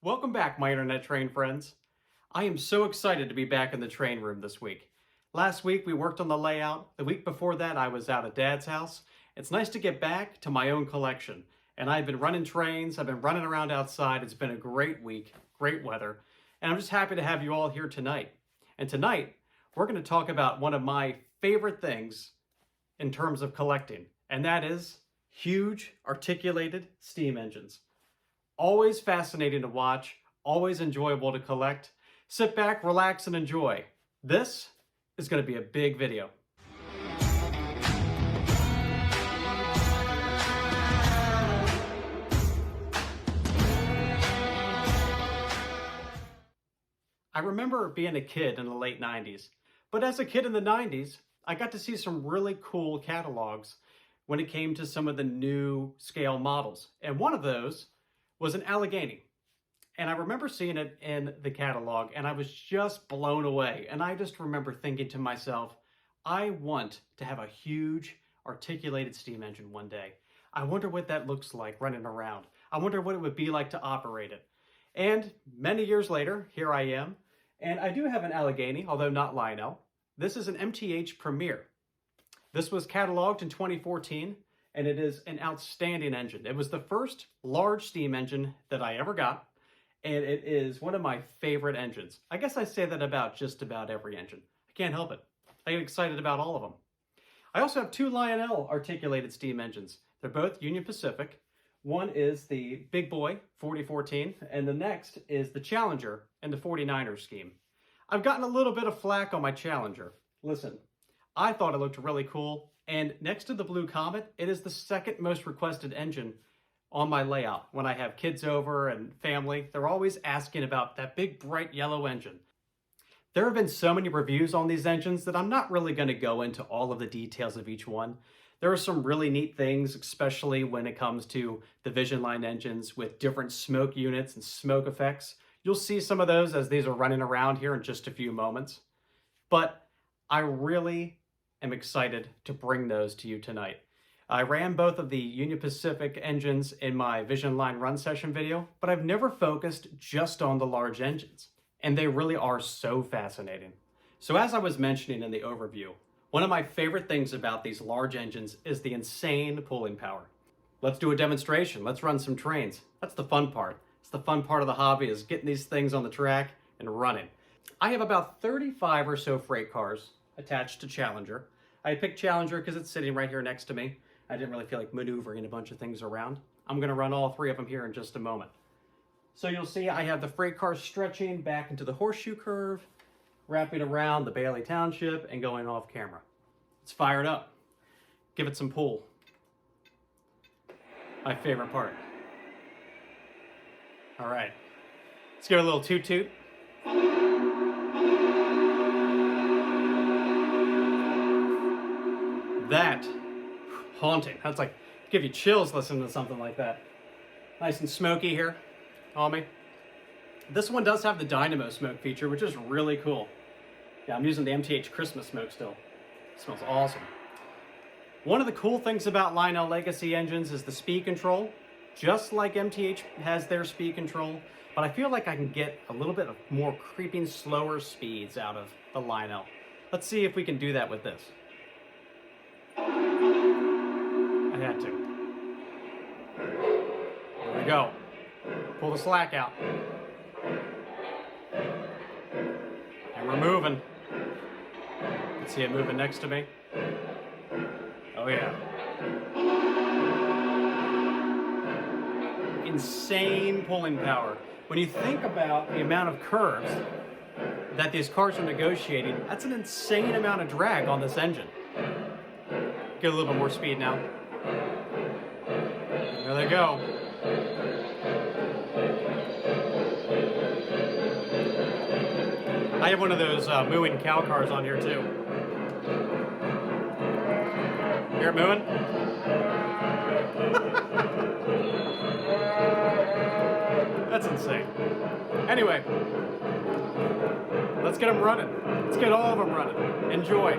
Welcome back, my internet train friends. I am so excited to be back in the train room this week. Last week we worked on the layout. The week before that I was out at Dad's house. It's nice to get back to my own collection. And I've been running trains, I've been running around outside. It's been a great week, great weather. And I'm just happy to have you all here tonight. And tonight we're going to talk about one of my favorite things in terms of collecting. And that is huge articulated steam engines. Always fascinating to watch, always enjoyable to collect. Sit back, relax, and enjoy. This is going to be a big video. I remember being a kid in the late 90s, but as a kid in the 90s, I got to see some really cool catalogs when it came to some of the new scale models. And one of those was an Allegheny. And I remember seeing it in the catalog and I was just blown away. And I just remember thinking to myself, I want to have a huge articulated steam engine one day. I wonder what that looks like running around. I wonder what it would be like to operate it. And many years later, here I am. And I do have an Allegheny, although not Lionel. This is an MTH Premier. This was cataloged in 2014. And it is an outstanding engine. It was the first large steam engine that I ever got, and it is one of my favorite engines. I guess I say that about just about every engine. I can't help it. I get excited about all of them. I also have two Lionel articulated steam engines. They're both Union Pacific. One is the Big Boy 4014, and the next is the Challenger and the 49er scheme. I've gotten a little bit of flack on my Challenger. Listen, I thought it looked really cool. And next to the Blue Comet, it is the second most requested engine on my layout. When I have kids over and family, they're always asking about that big bright yellow engine. There have been so many reviews on these engines that I'm not really going to go into all of the details of each one. There are some really neat things, especially when it comes to the Vision Line engines with different smoke units and smoke effects. You'll see some of those as these are running around here in just a few moments. But I really am excited to bring those to you tonight. I ran both of the Union Pacific engines in my Vision Line run session video, but I've never focused just on the large engines, and they really are so fascinating. So as I was mentioning in the overview, one of my favorite things about these large engines is the insane pulling power. Let's do a demonstration. Let's run some trains. That's the fun part. It's the fun part of the hobby, is getting these things on the track and running. I have about 35 or so freight cars attached to Challenger. I picked Challenger because it's sitting right here next to me. I didn't really feel like maneuvering a bunch of things around. I'm going to run all three of them here in just a moment. So you'll see I have the freight car stretching back into the horseshoe curve, wrapping around the Bailey Township, and going off camera. It's fired up. Give it some pull. My favorite part. All right, let's give it a little toot toot. That, haunting. That's like, give you chills listening to something like that. Nice and smoky here on me. This one does have the dynamo smoke feature, which is really cool. Yeah, I'm using the MTH Christmas smoke still. It smells awesome. One of the cool things about Lionel Legacy engines is the speed control. Just like MTH has their speed control, but I feel like I can get a little bit of more creeping, slower speeds out of the Lionel. Let's see if we can do that with this. I had to. There we go. Pull the slack out. And we're moving. You can see it moving next to me. Oh yeah. Insane pulling power. When you think about the amount of curves that these cars are negotiating, that's an insane amount of drag on this engine. Get a little bit more speed now. There they go. I have one of those mooing cow cars on here too. Hear it mooing? That's insane. Anyway, let's get them running. Let's get all of them running. Enjoy.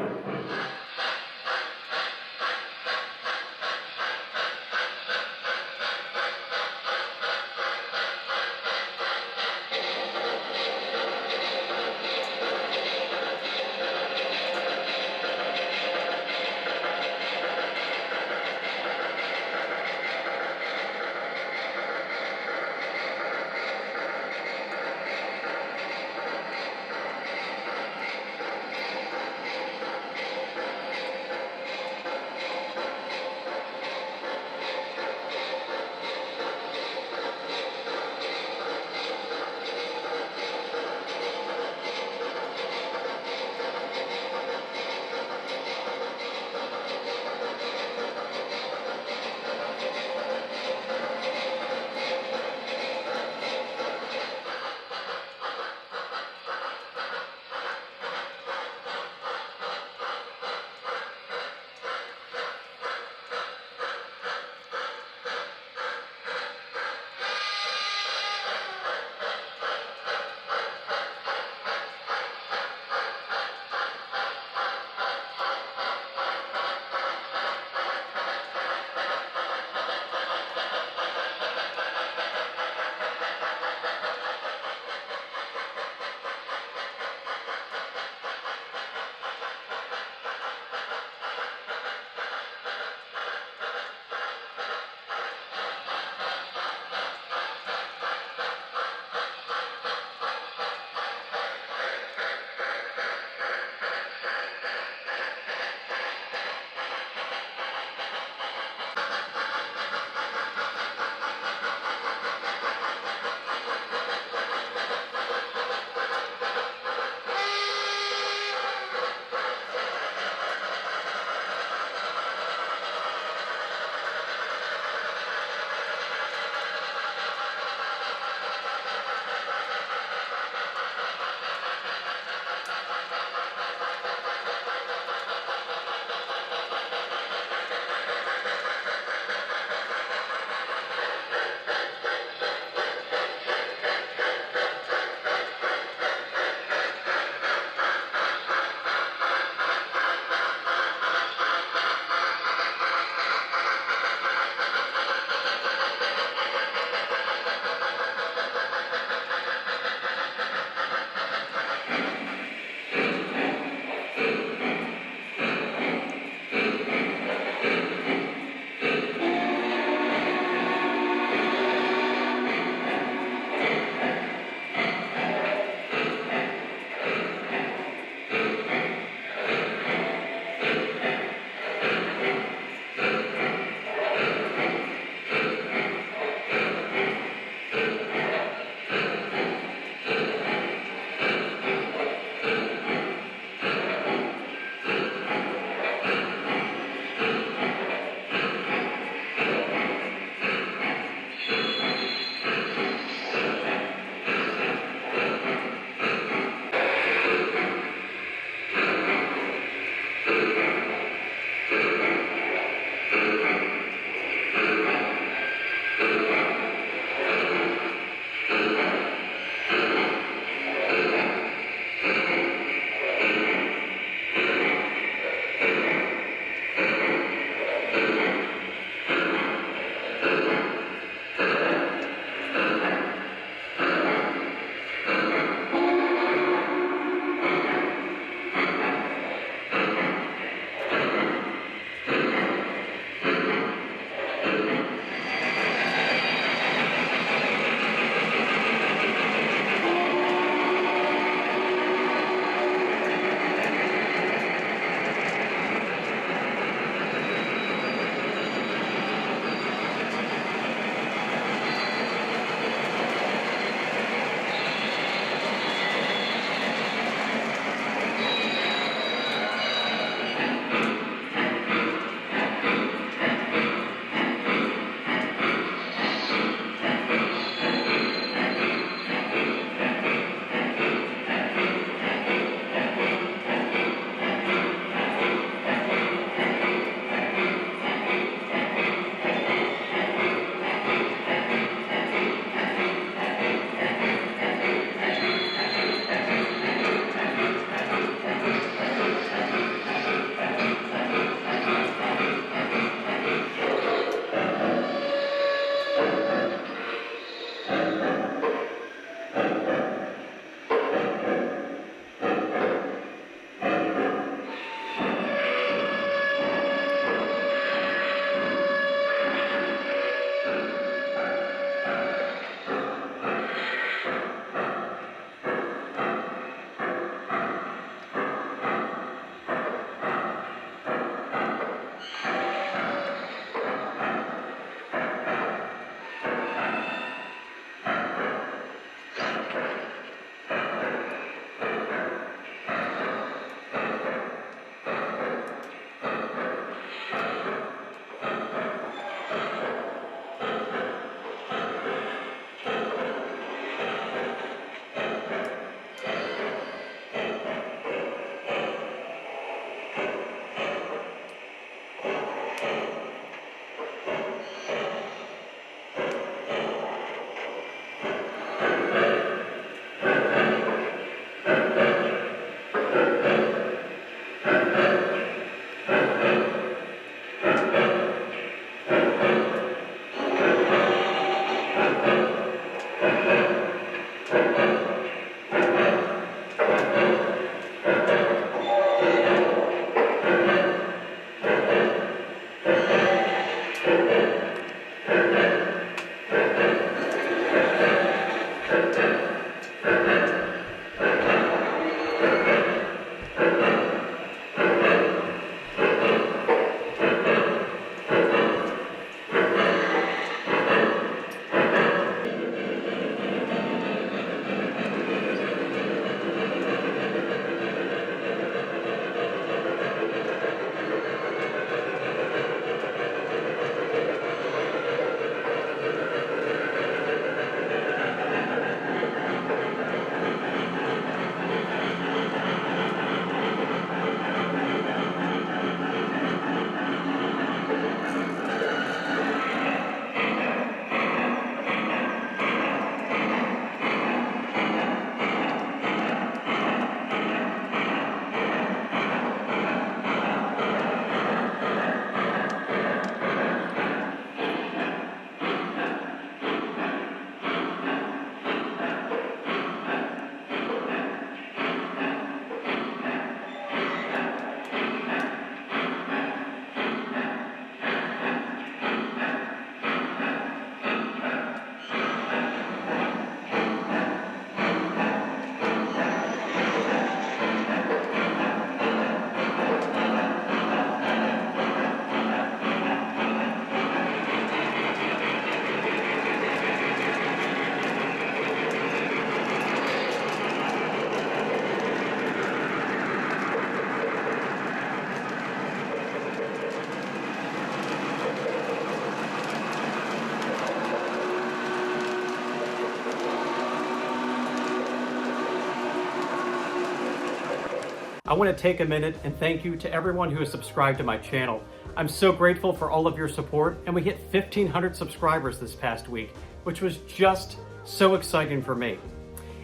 I want to take a minute and thank you to everyone who has subscribed to my channel. I'm so grateful for all of your support, and we hit 1,500 subscribers this past week, which was just so exciting for me.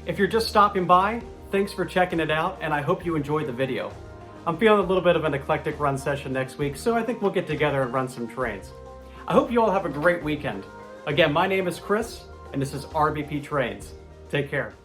If you're just stopping by, thanks for checking it out, and I hope you enjoyed the video. I'm feeling a little bit of an eclectic run session next week, so I think we'll get together and run some trains. I hope you all have a great weekend. Again, my name is Chris, and this is RVP Trains. Take care.